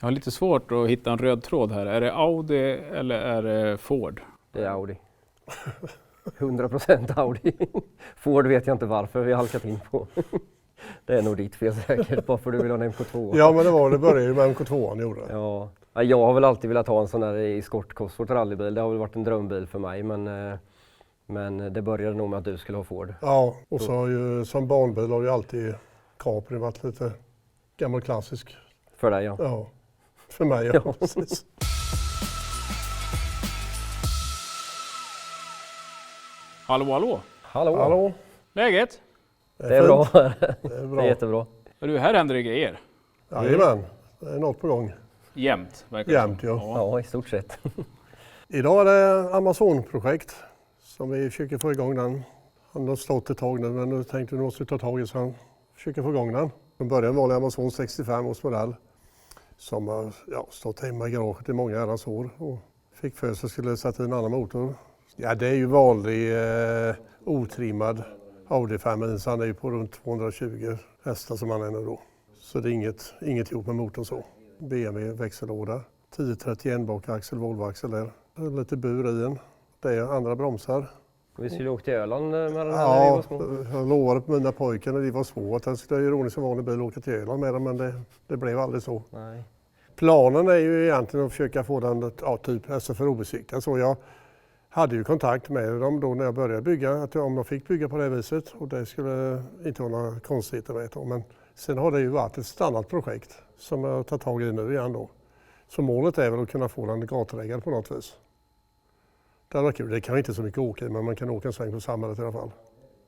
Jag har lite svårt att hitta en röd tråd här. Är det Audi eller är det Ford? Det är Audi. 100% Audi. Ford vet jag inte varför vi har halkat in på. Det är nog ditt fel säkert, varför du vill ha en MK2. Ja, men det började ju med MK2 gjorde. Ja, jag har väl alltid velat ha en sån där Escort Cosworth rallybil. Det har väl varit en drömbil för mig, men det började nog med att du skulle ha Ford. Ja, och så har ju som barnbil har ju alltid Capri varit lite gammal klassisk. För dig, ja. Ja, för mig ja. Precis. Hallå? Hallå? Läget? Det är bra. Det är Det bra. är jättebra. Du, här händer det grejer. Jajamän, det är något på gång. Jämt, verkar det Jämt, som. ja. Ja, i stort sett. Idag är det Amazon-projekt som vi försöker få igång den. Han har stått ett tag nu, men nu tänkte vi måste ta tag i så han försöker få igång den. Från början var det Amazon 65 års modell som har stått hemma i garaget i många herrans år och fick för sig att skulle sätta in en annan motor. Ja, det är ju vanlig otrimmad Audi 5, så han är ju på runt 220 hästar som han är nu då. Så det är inget gjort med motorn så. BMW växellåda, 1031 bakaxel, Volvo-axel där. Lite bur i den. Det är andra bromsar. Vi skulle åka till Öland med den här när vi var små. Jag lovade på mina pojkar när de var små att jag skulle göra som vanlig bil och åka till Öland med den, men det blev aldrig så. Nej. Planen är ju egentligen att försöka få den typ SFR-obesiktad. Så jag hade ju kontakt med dem då när jag började bygga, att om jag fick bygga på det viset, och det skulle inte vara några konstigheter med det. Men sen har det ju varit ett stannat projekt som jag tar tag i nu igen då. Så målet är väl att kunna få den gatreggad på något vis. Det är kul. Det kan inte så mycket åka i, men man kan åka en sväng på samhället i alla fall.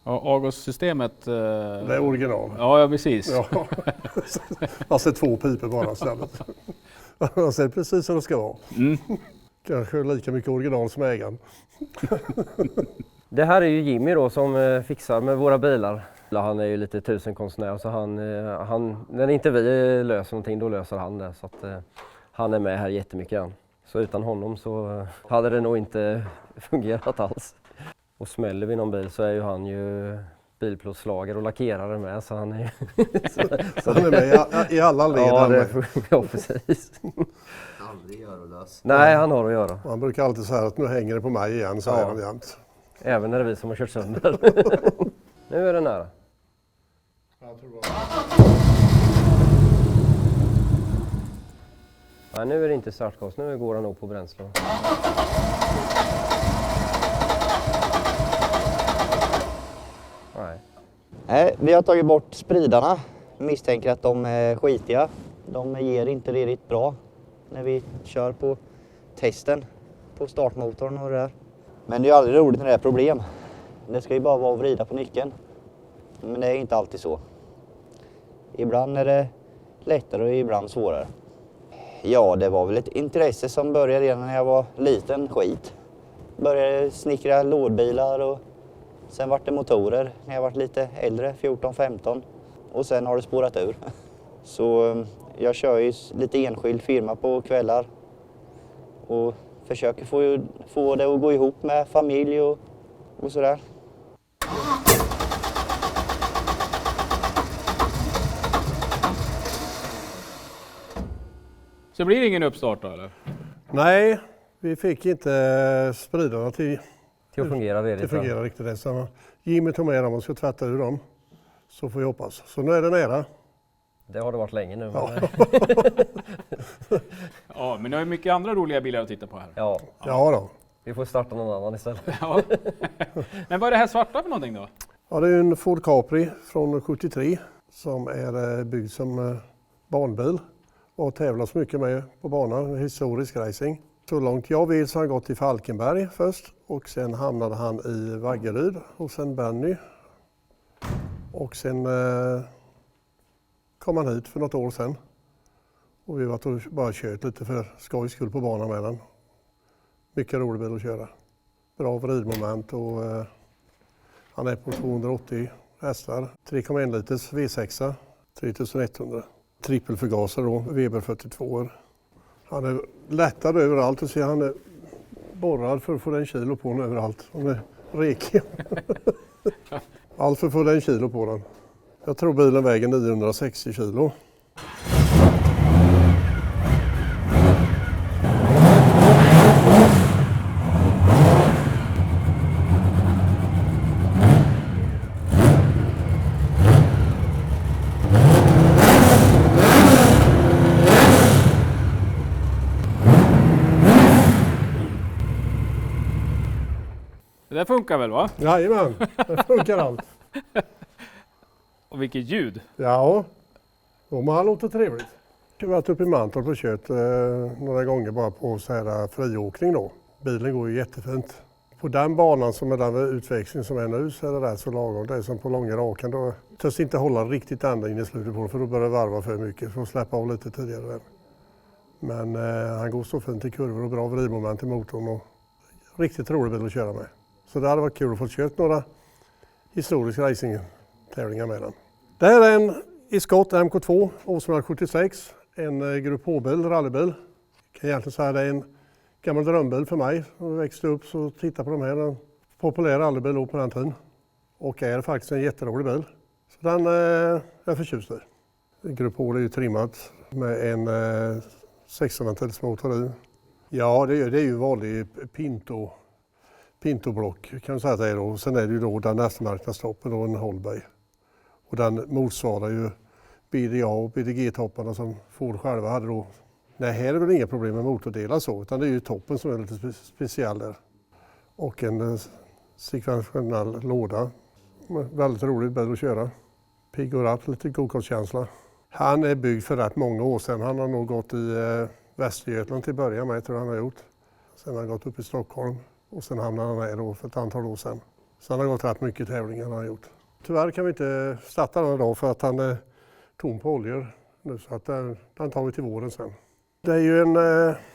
Ja, avgassystemet... Det är original. Ja, precis. Ja. Alltså 2 pipor bara istället. Alltså, det är precis som det ska vara. Kanske lika mycket original som ägaren. Det här är ju Jimmy då som fixar med våra bilar. Han är ju lite tusenkonstnär, så när inte vi löser någonting, då löser han det. Så att, han är med här jättemycket än. Så utan honom så hade det nog inte fungerat alls. Och smäller vi någon bil så är ju han ju bilplåtslagare och lackerare med. Så han är, så han är med i alla led. Ja, precis. Aldrig gör och lös. Nej, han har att göra. Han brukar alltid säga att nu hänger det på mig igen, så är han jämt. Även när det är vi som har kört sönder. Nu är det nära. Nej, nu är det inte startgas. Nu går han nog på bränsle. Nej, vi har tagit bort spridarna. Misstänker att de är skitiga. De ger inte riktigt bra när vi kör på testen på startmotorn och det där. Men det är ju aldrig roligt när det är problem. Det ska ju bara vara att vrida på nyckeln. Men det är inte alltid så. Ibland är det lättare och ibland svårare. Ja, det var väl ett intresse som började redan när jag var liten, skit. Började snickra lådbilar och sen var det motorer när jag var lite äldre, 14-15. Och sen har det spårat ur. Så jag kör ju lite enskild firma på kvällar. Och försöker få det att gå ihop med familj och sådär. Så blir det ingen uppstart då, eller? Nej, vi fick inte spridarna till Till att fungera redigt. Det fungerar riktigt det. Så Jimmy tog med dem och ska tvätta ur dem. Så får vi hoppas. Så nu är det nära. Det har det varit länge nu. Ja. Ja, men det har ju mycket andra roliga bilar att titta på här. Ja, Ja då. vi får starta någon annan istället. Ja. Men vad är det här svarta för någonting då? Ja, det är en Ford Capri från 73 som är byggd som barnbil och tävlas mycket med på banan, historisk racing. Så långt jag vet så har han gått till Falkenberg först och sen hamnade han i Vaggeryd och sen Benny. Och sen kom han hit för något år sedan. Och vi var bara kört lite för skojs skull på banan med den. Mycket rolig bil att köra. Bra vridmoment och han är på 280 hästar. 3,1 liters V6, 3100. Trippelförgasare då, Weber 42. Han är lättad överallt och ser han är borrad för att få den kilo på den överallt. Han är rekig. Allt för att få den kilo på den. Jag tror bilen väger 960 kilo. Det där funkar väl va? Jajamän, det funkar allt. Och vilket ljud! Ja, men han låter trevligt. Jag har varit uppe i Mantorp och kört några gånger bara på så här friåkning då. Bilen går ju jättefint. På den banan som är den utväxling som är nu så är det där så lagom. Det är som på långa rakan. Då törs inte hålla riktigt ända in i slutet på det för då börjar det varva för mycket. Så släppa av lite tidigare där. Men han går så fint i kurvor och bra vridmoment i motorn och riktigt rolig bil att köra med. Så det hade varit kul att få kört några historiska racing-tävlingar med den. Det här är en Escort MK2 Åsmodell 76, en Grupp H-bil, rallybil. Jag kan egentligen säga att det är en gammal drömbil för mig. När jag växte upp så tittade på de här, en populär rallybil på den tiden. Och är faktiskt en jätterolig bil. Så den är jag förtjust i. Grupp H är ju trimmat med en 16-ventilsmotor i. Ja, det är ju vanlig Pinto-block kan man säga att det är då. Sen är det ju då den eftermarknadstoppen och en Holberg. Och den motsvarar ju BDA och BDG-topparna som Ford själva hade då. Nej, här är väl inga problem med motordelar så, utan det är ju toppen som är lite speciell där. Och en sekventionell låda. Väldigt rolig bil att köra. Pigg och rapp, lite go-kart-känsla. Han är byggd för rätt många år sedan. Han har nog gått i Västergötland till början med, tror jag han har gjort. Sen har han gått upp i Stockholm och sen hamnade han här då för ett antal år sedan. Så han har gått rätt mycket tävlingar han har gjort. Tyvärr kan vi inte starta den idag för att han är tom på oljor nu, så att den tar vi till våren sen. Det är ju en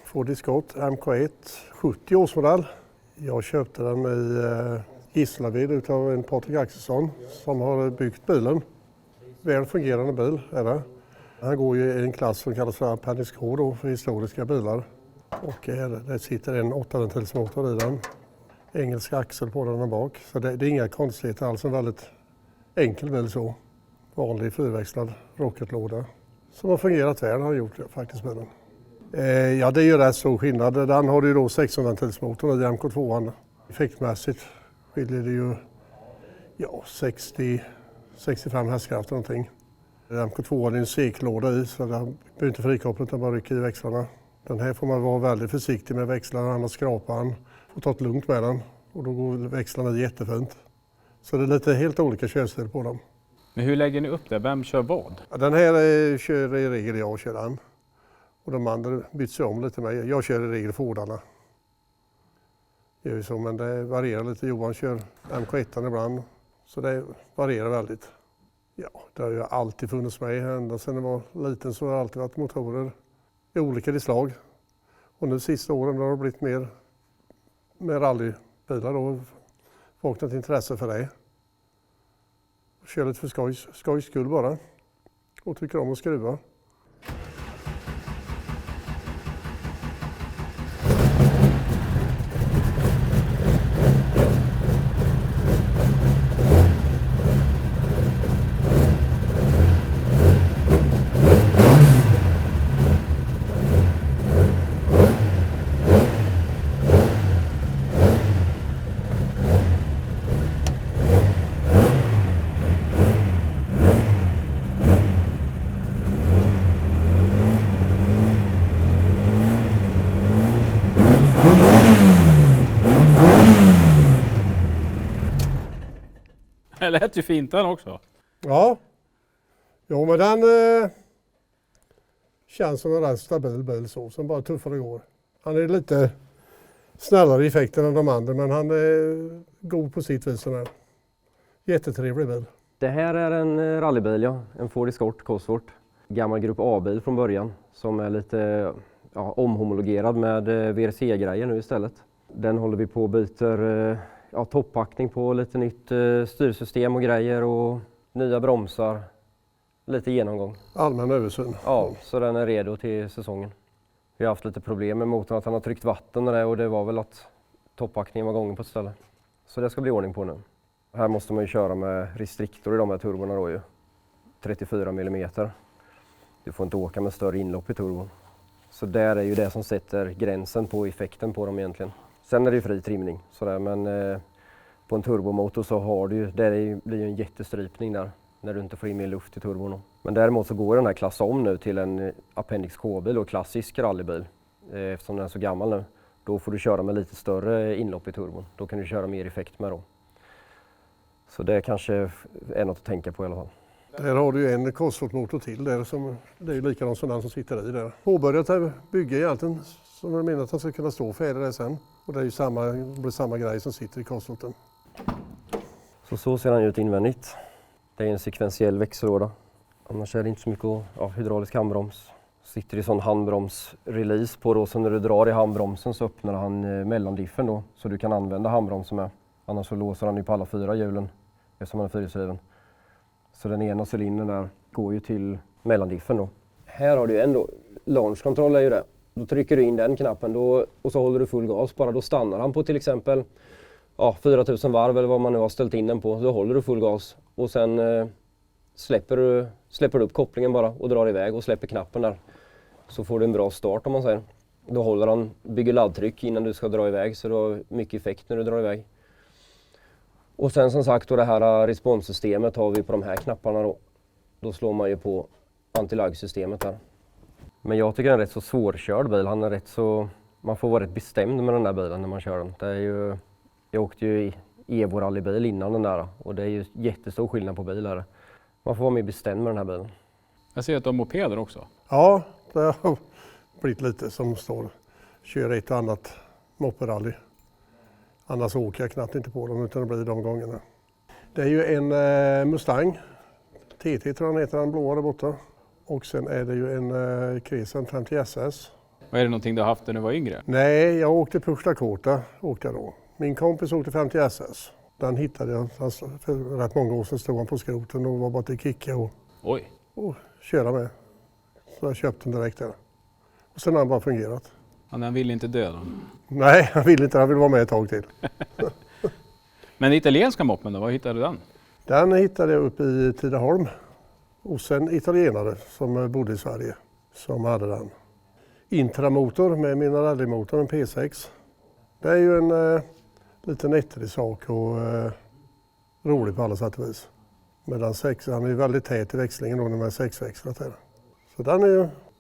Ford Escort MK1 70 årsmodell. Jag köpte den i Gislaved utav en Patrik Axelsson som har byggt bilen. Väl fungerande bil är det. Han går ju i en klass som kallas för Appendix K då, för historiska bilar. Och det sitter en 8-ventilsmotor i den. Engelsk axel på den och bak. Så det är inga konstigheter alls. En väldigt enkel bil så. Vanlig fyrväxlad rocketlåda. Som har fungerat väl har gjort faktiskt bilen. Ja, det är ju rätt stor skillnad. Den har ju då 16-ventilsmotorn i MK2. Effektmässigt skiljer det ju 60-65 hästkrafter någonting. MK2 är en seklåda i så den behöver inte frikoppla utan bara rycka i växlarna. Den här får man vara väldigt försiktig med växlarna, annars skrapar han. Får ta det lugnt med den och då går växlarna jättefint. Så det är lite helt olika körstil på dem. Men hur lägger ni upp det? Vem kör vad? Den här kör i regel jag och kör den. Och de andra byts om lite med. Jag kör i regel Fordarna. Gör ju så, men det varierar lite. Johan kör MK1 ibland. Så det varierar väldigt. Ja, det har ju alltid funnits med. Ända sedan jag var liten så har det alltid varit motorer i olika slag. Och nu sista åren har det blivit mer med rallybilar då. Vaknat intresse för det. Kör lite för skojs skull bara. Och tycker om att skruva. Det lät ju fint den också. Ja, jo, men den känns som en rätt stabil bil så, som bara tuffare går. Han är lite snällare i effekten än de andra, men han är god på sitt vis. Den här. Jättetrevlig bil. Det här är en rallybil, ja. En Ford Escort Cosworth. Gammal Grupp A-bil från början som är lite omhomologerad med VRC-grejer nu istället. Den håller vi på och byter toppackning på, lite nytt styrsystem och grejer och nya bromsar. Lite genomgång. Allmän översyn. Ja, så den är redo till säsongen. Vi har haft lite problem med motorn att han har tryckt vatten och det var väl att toppackningen var gången på ett ställe. Så det ska bli ordning på nu. Här måste man ju köra med restriktor i de här turborna då ju. 34 mm. Du får inte åka med större inlopp i turbon. Så där är ju det som sätter gränsen på effekten på dem egentligen. Sen är det ju fri trimning sådär, men på en turbomotor så har du ju, blir ju en jättestrypning där när du inte får in mer luft i turbon. Men däremot så går den här klass om nu till en Appendix K-bil och klassisk rallybil eftersom den är så gammal nu. Då får du köra med lite större inlopp i turbon. Då kan du köra mer effekt med då. Så det kanske är något att tänka på i alla fall. Där har du ju en Cosworth-motor till där det är ju likadant som den som sitter i där. Påbörjat att bygga egentligen som jag menar att han ska kunna stå för det sen. Och det är ju samma grej som sitter i Cosworthen. Så ser han ut invändigt. Det är en sekventiell växellåda. Annars är det inte så mycket hydraulisk handbroms. Sitter i sån handbroms-release på då, så när du drar i handbromsen så öppnar han mellandiffen då. Så du kan använda handbromsen med. Annars så låser han ju på alla 4 hjulen eftersom han är fyrhjulsdriven. Så den ena cylindern där går ju till mellandiffen då. Här har du ju ändå launch control är ju det. Då trycker du in den knappen då, och så håller du full gas. Bara då stannar han på till exempel 4000 varv eller vad man nu har ställt in den på. Då håller du full gas och sen släpper du upp kopplingen bara och drar iväg och släpper knappen där. Så får du en bra start om man säger. Då håller han, bygger laddtryck innan du ska dra iväg så du har mycket effekt när du drar iväg. Och sen som sagt då det här responssystemet har vi på de här knapparna då. Då slår man ju på anti-lag-systemet där. Men jag tycker det är en rätt så svårkörd bil. Han är rätt så, man får vara rätt bestämd med den där bilen när man kör den. Det är ju, jag åkte ju i Evo-rallybil innan den där och det är ju jättestor skillnad på bilar. Man får vara mer bestämd med den här bilen. Jag ser att de har mopeder också. Ja, det har blivit lite som står. Kör ett och annat mopperally. Annars åker jag knappt inte på dem utan det blir de gångerna. Det är ju en Mustang. TT tror jag heter den blåa där borta. Och sen är det ju en Crescent 50 SS. Och är det någonting du har haft när du var yngre? Nej, jag åkte Puch Dakota åkte jag då. Min kompis åkte 50 SS. Den hittade jag alltså, för rätt många år sedan stod han på skroten och var bara till kicka och köra med. Så jag köpte den direkt där. Och sen har han bara fungerat. Han vill inte dö då? Nej, han vill inte. Han vill vara med ett tag till. Men italienska moppen då, var hittade du den? Den hittade jag uppe i Tidaholm. Och sen italienare som bodde i Sverige som hade den. Intramotor med Minarelli-motorn, en P6. Det är ju en lite nättrig sak och rolig på alla sätt och vis. Medan han är väldigt tät i växlingen då när man är sexväxlat här. Så den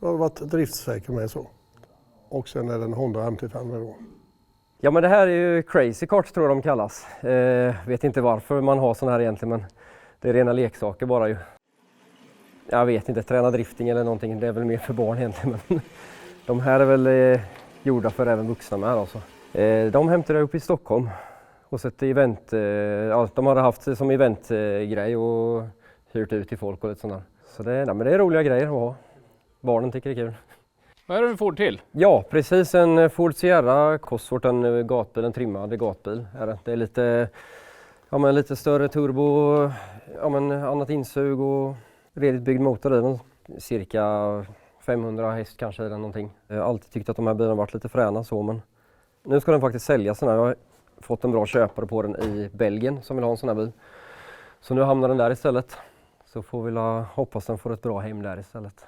har varit driftsäker med så. Och sen är det en Honda MT5 då. Ja men det här är ju Crazy Kart tror jag de kallas. Vet inte varför man har sån här egentligen men det är rena leksaker bara ju. Jag vet inte, träna drifting eller någonting, det är väl mer för barn egentligen. Men de här är väl gjorda för även vuxna med alltså. De hämtade jag upp i Stockholm och sett event, de hade haft det som eventgrej och hyrt ut till folk och lite sådär. Så det är roliga grejer att ha. Barnen tycker det är kul. Vad är det du får till? Ja, precis en Ford Sierra Cosworth, en gatbil, en trimmad gatbil. Det är lite större turbo, annat insug och redigt byggd motor i den. Cirka 500 häst kanske eller någonting. Jag har alltid tyckt att de här bilarna varit lite fräna så, men nu ska den faktiskt säljas. Jag har fått en bra köpare på den i Belgien som vill ha en sån här bil. Så nu hamnar den där istället. Så får vi hoppas den får ett bra hem där istället.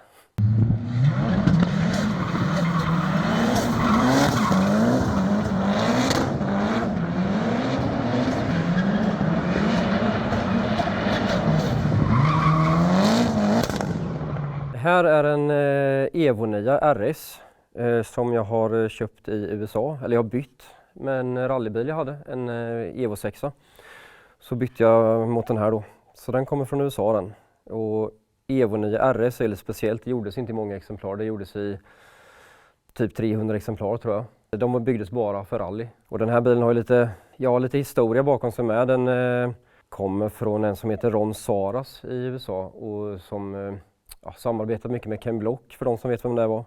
Det här är en Evo 9 RS som jag har köpt i USA, eller jag har bytt med en rallybil jag hade, en Evo 6. Så bytte jag mot den här då. Så den kommer från USA den. Och Evo 9 RS är lite speciellt, det gjordes inte i många exemplar, det gjordes i typ 300 exemplar tror jag. De byggdes bara för rally. Och den här bilen har ju lite historia bakom sig med. Den kommer från en som heter Ron Saras i USA och som samarbetat mycket med Ken Block för de som vet vem det var.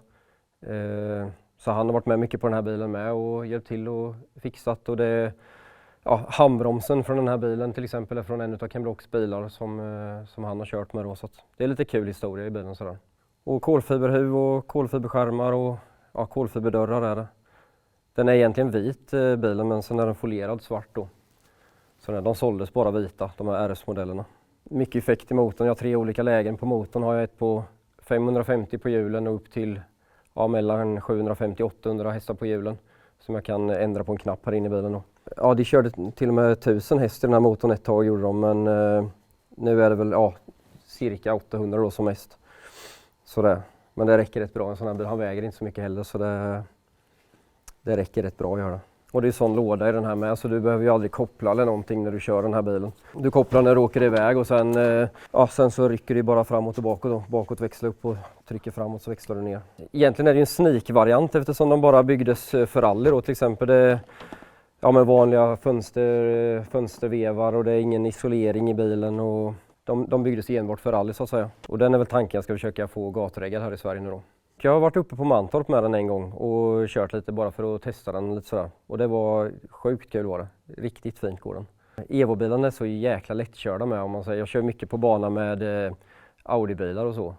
Så han har varit med mycket på den här bilen med och hjälpt till och fixat. Och handbromsen från den här bilen till exempel är från en av Ken Blocks bilar som han har kört med då. Så det är lite kul historia i bilen sådär. Och kolfiberhuv och kolfiberskärmar och kolfiberdörrar är det. Den är egentligen vit bilen men sen är den folierad svart då. Så de såldes bara vita, de här RS-modellerna. Mycket effekt i motorn, jag har 3 olika lägen på motorn. Har jag ett på 550 på hjulen och upp till mellan 750-800 hästar på hjulen. Som jag kan ändra på en knapp här inne i bilen då. Ja, de körde till och med 1000 hästar i den här motorn ett tag gjorde de, men nu är det väl cirka 800 då som mest. Så det. Men det räcker rätt bra en sån här bil, han väger inte så mycket heller så Det räcker rätt bra att göra. Och det är sån låda i den här med, så du behöver ju aldrig koppla eller någonting när du kör den här bilen. Du kopplar när du åker iväg och sen så rycker du bara framåt och bakåt. Då. Bakåt växlar upp och trycker framåt så växlar du ner. Egentligen är det ju en sneak-variant eftersom de bara byggdes för rally då till exempel. Det med vanliga fönstervevar och det är ingen isolering i bilen och de byggdes enbart för rally så att säga. Och den är väl tanken jag ska försöka få gatreggad här i Sverige nu då. Jag har varit uppe på Mantorp med den en gång och kört lite bara för att testa den lite sådär. Och det var sjukt kul var det. Riktigt fint går den. Evo-bilarna är så jäkla lättkörda med om man säger. Jag kör mycket på bana med Audi-bilar och så.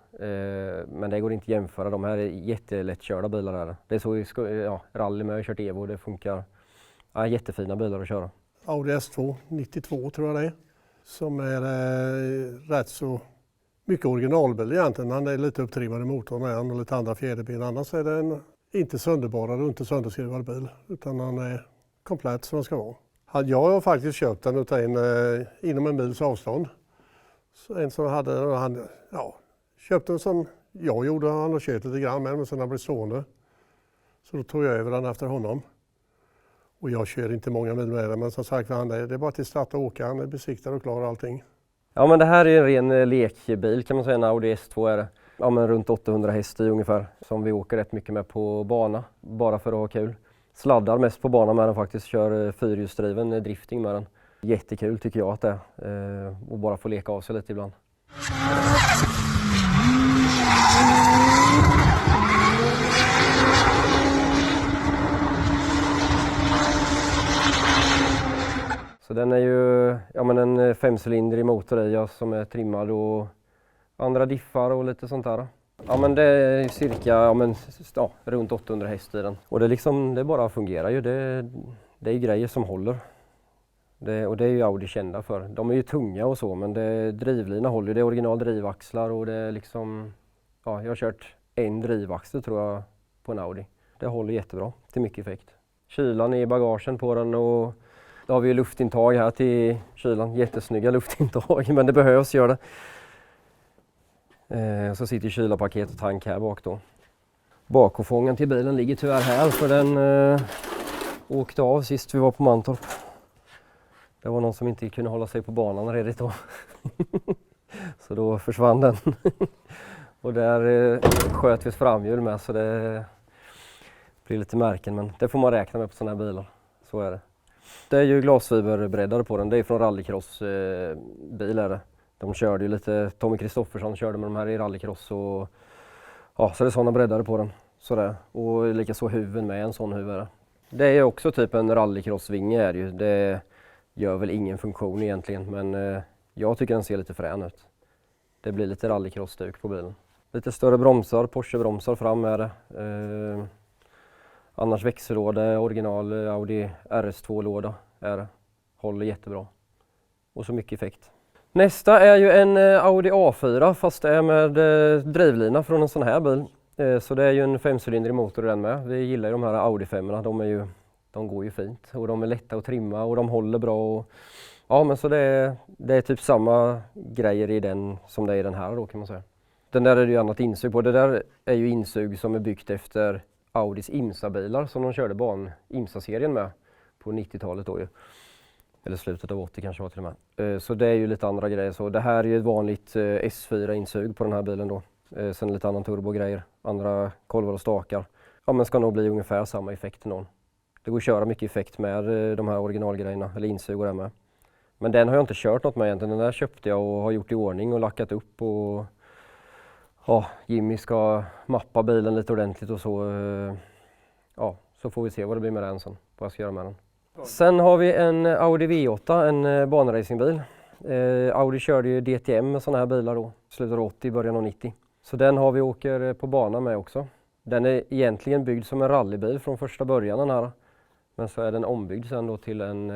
Men det går inte att jämföra. De här är jättelättkörda bilar här. Det är så rally med. Jag har kört Evo och det funkar. Ja, jättefina bilar att köra. Audi S2 92 tror jag det är. Som är rätt så mycket originalbil egentligen. Han är lite upptrimmad i motorn med han och lite andra fjäderben. Annars är det en inte sönderborrad och inte sönderskruvad bil. Utan han är komplett som den ska vara. Jag har faktiskt köpt den inom en mils avstånd. Så en som han köpte den som jag gjorde. Han har kört lite grann med men sen har han blivit stående. Så då tog jag över den efter honom. Och jag kör inte många mil med den, men som sagt det är bara till start och åka. Han är besiktad och klar allting. Ja men det här är en ren lekbil kan man säga, en Audi S2 är det. Ja men runt 800 häst i ungefär, som vi åker rätt mycket med på bana, bara för att ha kul. Sladdar mest på banan med den faktiskt, kör fyrhjulsdriven drifting med den. Jättekul tycker jag att det är, och bara få leka av sig lite ibland. Så den är ju en 5-cylindrig motor i som är trimmad och andra diffar och lite sånt där. Ja men det är cirka runt 800 häst i den. Och det bara fungerar ju. Det är ju grejer som håller. Och det är ju Audi kända för. De är ju tunga och så men drivlina håller ju. Det är original drivaxlar och det är jag har kört en drivaxel tror jag på en Audi. Det håller jättebra till mycket effekt. Kylan i bagagen på den och då har vi ju luftintag här till kylan. Jättesnygga luftintag, men det behövs göra det. Så sitter kylarpaket och tank här bak då. Bakofången till bilen ligger tyvärr här för den åkte av sist vi var på Mantorp. Det var någon som inte kunde hålla sig på banan redigt då. Så då försvann den. Och där sköt vi ett framhjul med så det blir lite märken, men det får man räkna med på sådana här bilar. Så är det. Det är ju glasfiberbreddare på den. Det är från rallycross-bil är det. De körde ju lite, Tommy Kristoffersson körde med de här i rallycross och så det är sådana breddare på den. Sådär. Och lika så huven med en sån huvud. Det är också typ en rallycrossvinge är det ju. Det gör väl ingen funktion egentligen men jag tycker den ser lite frän ut. Det blir lite rallycross-stuk på bilen. Lite större bromsar, Porsche-bromsar fram med det. Annars växellåda, original Audi RS2-låda är det. Håller jättebra. Och så mycket effekt. Nästa är ju en Audi A4 fast det är med drivlina från en sån här bil. Så det är ju en 5-cylindrig motor i den med. Vi gillar ju de här Audi 5-erna. De går ju fint och de är lätta att trimma och de håller bra. Och, men så det är typ samma grejer i den som det är i den här då kan man säga. Den där är det ju annat insug på. Det där är ju insug som är byggt efter Audis IMSA-bilar som de körde IMSA-serien med på 90-talet då ju. Eller slutet av 80 kanske var till och med. Så det är ju lite andra grejer. Så det här är ju ett vanligt S4-insug på den här bilen då. Sen lite annan turbogrejer, andra kolvar och stakar. Ja men ska nog bli ungefär samma effekt någon. Det går att köra mycket effekt med de här originalgrejerna, eller insug och det med. Men den har jag inte kört något med egentligen. Den där köpte jag och har gjort i ordning och lackat upp och Jimmy ska mappa bilen lite ordentligt och så. Så får vi se vad det blir med den sen, vad jag ska göra med den. Sen har vi en Audi V8, en banracingbil. Audi körde ju DTM med sådana här bilar då, slutet av 80, början av 90. Så den har vi åker på bana med också. Den är egentligen byggd som en rallybil från första början den här. Men så är den ombyggd sen då till en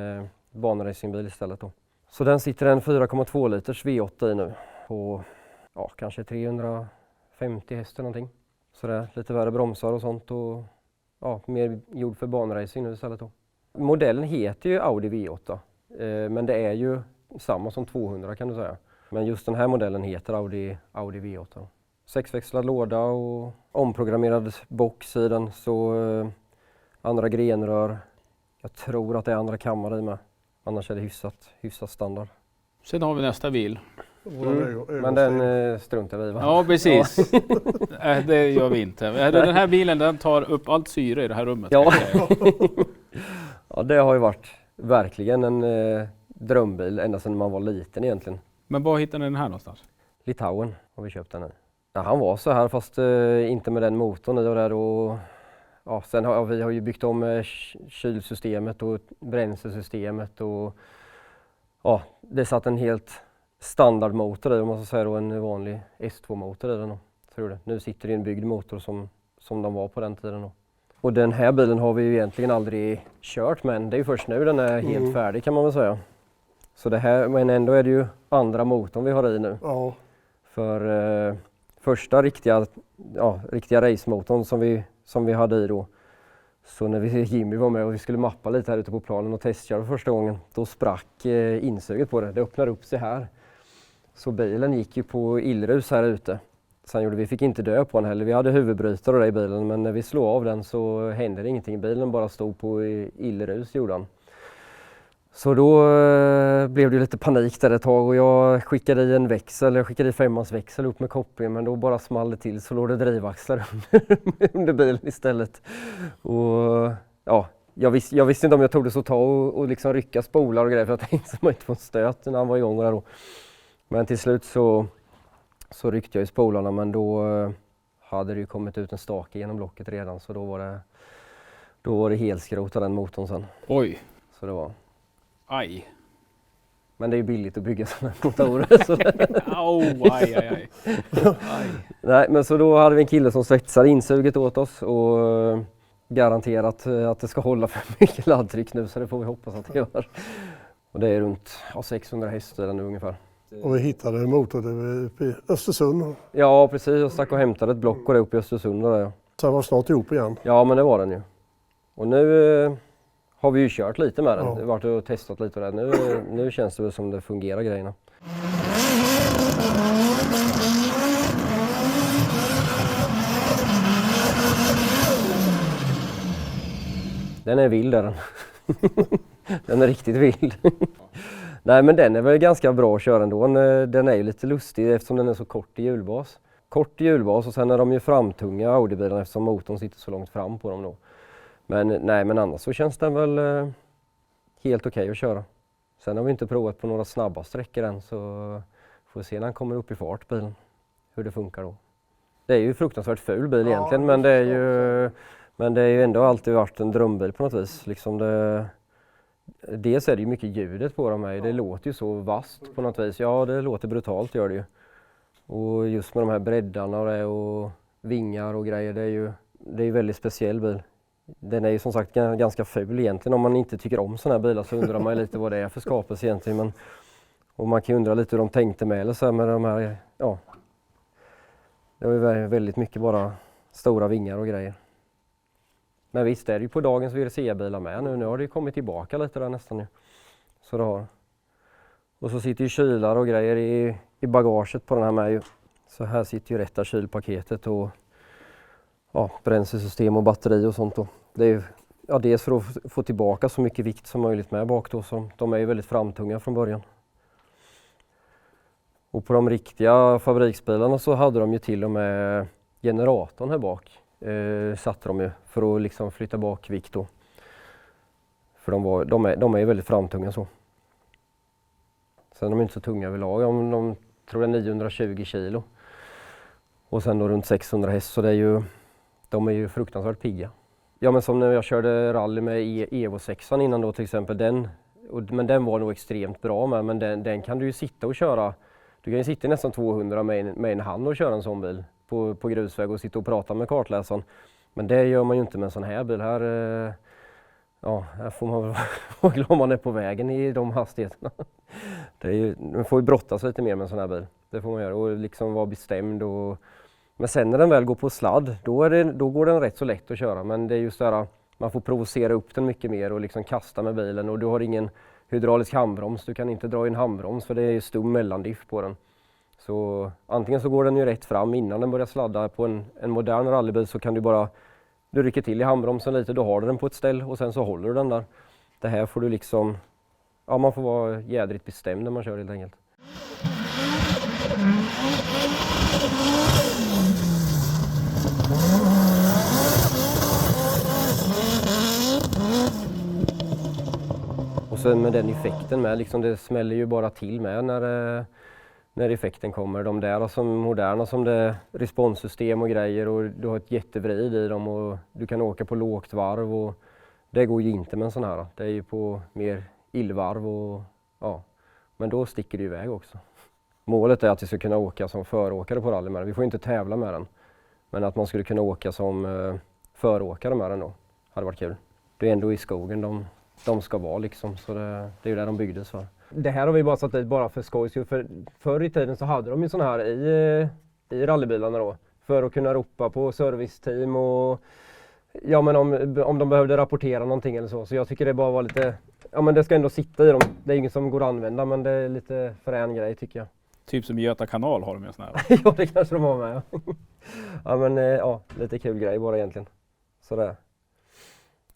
banracingbil istället då. Så den sitter en 4,2 liters V8 i nu. På kanske 350 hästar någonting. Så det är lite värre bromsar och sånt och mer gjord för banracing nu istället då. Modellen heter ju Audi V8 men det är ju samma som 200 kan du säga. Men just den här modellen heter Audi V8. 6-växlad låda och omprogrammerad box i den så andra grenrör. Jag tror att det är andra kammare i med. Annars är det hyfsat standard. Sen har vi nästa bil. Men den struntar vi i, va? Ja, precis. Det gör vi inte. Den här bilen, den tar upp allt syre i det här rummet. Ja. Ja, det har ju varit verkligen en drömbil ända sedan man var liten egentligen. Men var hittar ni den här någonstans? Litauen har vi köpt den i. Ja, han var så här fast inte med den motorn i och där. Och, ja, sen har vi ju byggt om kylsystemet och bränslesystemet. Och, ja, det satt en helt standardmotor i, om man ska säga då, en vanlig S2-motor i den. Då, tror det. Nu sitter det en byggd motor som de var på den tiden. Då. Och den här bilen har vi ju egentligen aldrig kört, men det är ju först nu den är helt färdig kan man väl säga. Så det här, men ändå är det ju andra motorn vi har i nu. Ja. För första riktiga racemotorn som vi hade i då. Så när Jimmy var med och vi skulle mappa lite här ute på planen och testköra första gången, då sprack insuget på det. Det öppnade upp sig här. Så bilen gick ju på illrus här ute. Sen vi fick inte dö på den heller. Vi hade huvudbrytare och det i bilen, men när vi slog av den så hände det ingenting. Bilen bara stod på illrus, gjorde han. Så då blev det lite panik där ett tag och jag skickade i en växel, jag skickade i 5-mans växel upp med kopplingen, men då bara small det till så låg det drivaxlar under bilen istället. Och ja, jag visste inte om jag tog det så ta och liksom rycka spolar och grejer, för jag tänkte att man inte får en stöt när han var igång där då. Men till slut så ryckte jag i spolarna, men då hade det ju kommit ut en stake genom blocket redan, så då var det helskrot av den motorn sen. Oj. Så det var. Aj. Men det är ju billigt att bygga sådana motorer. Så aj. Nej, men så då hade vi en kille som svetsade insuget åt oss och garanterat att det ska hålla för mycket laddtryck nu, så det får vi hoppas att det gör. Och det är runt 600 hästar nu ungefär. Och vi hittade en motor uppe i Östersund. Ja, precis. Jag stack och hämtade ett block och det uppe i Östersund. Och det. Så var snart ihop igen. Ja, men det var den ju. Och nu har vi ju kört lite med den. Ja. Vi har varit och testat lite och det. Nu känns det väl som det fungerar grejerna. Den är vild den. Den är riktigt vild. Nej, men den är väl ganska bra att köra ändå. Den är ju lite lustig eftersom den är så kort i hjulbas. Kort i hjulbas och sen är de ju framtunga Audi-bilarna eftersom motorn sitter så långt fram på dem då. Men annars så känns den väl helt okej att köra. Sen har vi inte provat på några snabba sträckor än, så får vi se när den kommer upp i fart bilen. Hur det funkar då. Det är ju fruktansvärt ful bil egentligen, men det är ju ändå alltid varit en drömbil på något vis. Liksom dels är det ju mycket ljudet på dem här. Det låter ju så vasst på något vis. Ja, det låter brutalt gör det ju. Och just med de här breddarna och vingar och grejer, det är ju väldigt speciell bil. Den är ju som sagt ganska ful egentligen. Om man inte tycker om sådana här bilar så undrar man ju lite vad det är för skapelse egentligen. Och man kan ju undra lite hur de tänkte med eller så här med de här, ja. Det var ju väldigt mycket bara stora vingar och grejer. Men visst är det ju på dagens VRC-bilar med nu. Nu har det ju kommit tillbaka lite där nästan nu. Så det har. Och så sitter ju kylar och grejer i bagaget på den här med ju. Så här sitter ju rätta kylpaketet och bränslesystem och batteri och sånt då. Det är ju dels för att få tillbaka så mycket vikt som möjligt med bak då. Så de är ju väldigt framtunga från början. Och på de riktiga fabriksbilarna så hade de ju till och med generatorn här bak. Satte de ju för att liksom flytta bak vikt då. För de är ju väldigt framtunga så. Sen är de inte så tunga överlag. De tror det är 920 kilo. Och sen då runt 600 häst, så de är ju fruktansvärt pigga. Ja, men som när jag körde rally med Evo 6 innan då till exempel, men den var nog extremt bra med, men den kan du ju sitta och köra. Du kan ju sitta nästan 200 med en hand och köra en sån bil på grusväg och sitta och prata med kartläsaren. Men det gör man ju inte med en sån här bil. Här får man väl vara glad om man är på vägen i de hastigheterna. Man får ju brottas lite mer med en sån här bil. Det får man göra och liksom vara bestämd. Men sen när den väl går på sladd, då går den rätt så lätt att köra. Men det är just det här, man får provocera upp den mycket mer och liksom kasta med bilen. Och du har ingen hydraulisk handbroms, du kan inte dra in handbroms för det är stum mellandiff på den. Så antingen så går den ju rätt fram innan den börjar sladda. På en modern rallybil så kan du bara Du rycker till i handbromsen lite, då har du den på ett ställ och sen så håller du den där. Det här får du liksom, ja man får vara jädrigt bestämd när man kör helt enkelt. Och sen med den effekten med, liksom det smäller ju bara till med när effekten kommer. De där som moderna som det responssystem och grejer och du har ett jättevrid i dem och du kan åka på lågt varv och det går ju inte med en sån här. Det är ju på mer illvarv och ja, men då sticker det iväg också. Målet är att vi ska kunna åka som föråkare på rally med den. Vi får inte tävla med den. Men att man skulle kunna åka som föråkare med den då, hade varit kul. Det är ändå i skogen de ska vara liksom, så det är ju där de byggdes för. Det här har vi bara satt dit bara för skojs skull, för förr i tiden så hade de ju såna här i rallybilarna då. För att kunna ropa på serviceteam och ja men om de behövde rapportera någonting eller så. Så jag tycker det bara var lite, ja men det ska ändå sitta i dem. Det är inget som går att använda men det är lite frän grej tycker jag. Typ som Göta kanal har de ju såna här. Ja det kanske de har med ja. Ja men ja, lite kul grej bara egentligen. Sådär.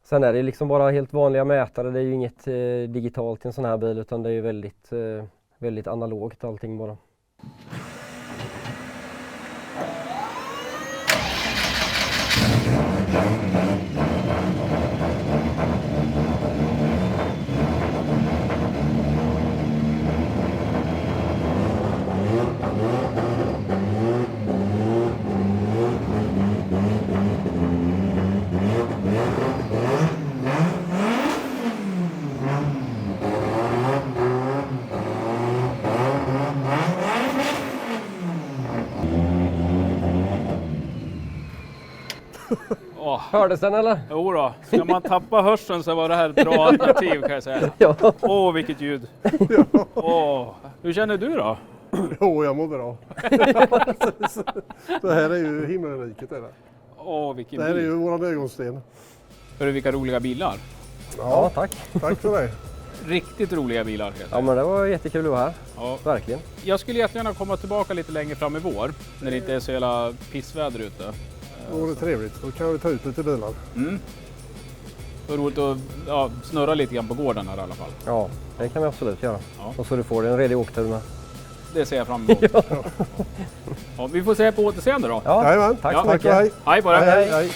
Sen är det liksom bara helt vanliga mätare, det är ju inget digitalt i en sån här bil utan det är ju väldigt analogt allting bara. Hördes den eller? Jo då, ska man tappa hörseln så var det här ett bra alternativ kan jag säga. Ja. Åh, vilket ljud. Hur känner du då? Jo, jag mår bra. Det här är ju himmelriket. Vilken Det här är bil. ju våran ögonsten. Hörru, vilka roliga bilar. Ja, tack. Tack för det. Riktigt roliga bilar. Ja men det var jättekul att vara här, Ja. verkligen. Jag skulle jättegärna komma tillbaka lite längre fram i vår, när det inte är så jävla pissväder ute. Det vore trevligt. Då kan vi ta ut lite bilar. Det var roligt att snurra lite grann på gården här i alla fall. Ja, det kan vi absolut göra. Ja. Och så du får en redig åktur med. Det ser jag fram emot. Ja, vi får se på återseende då. Ja, Jajamän. tack Ja, så Tack mycket. och hej. Hej på dig! Hej, hej.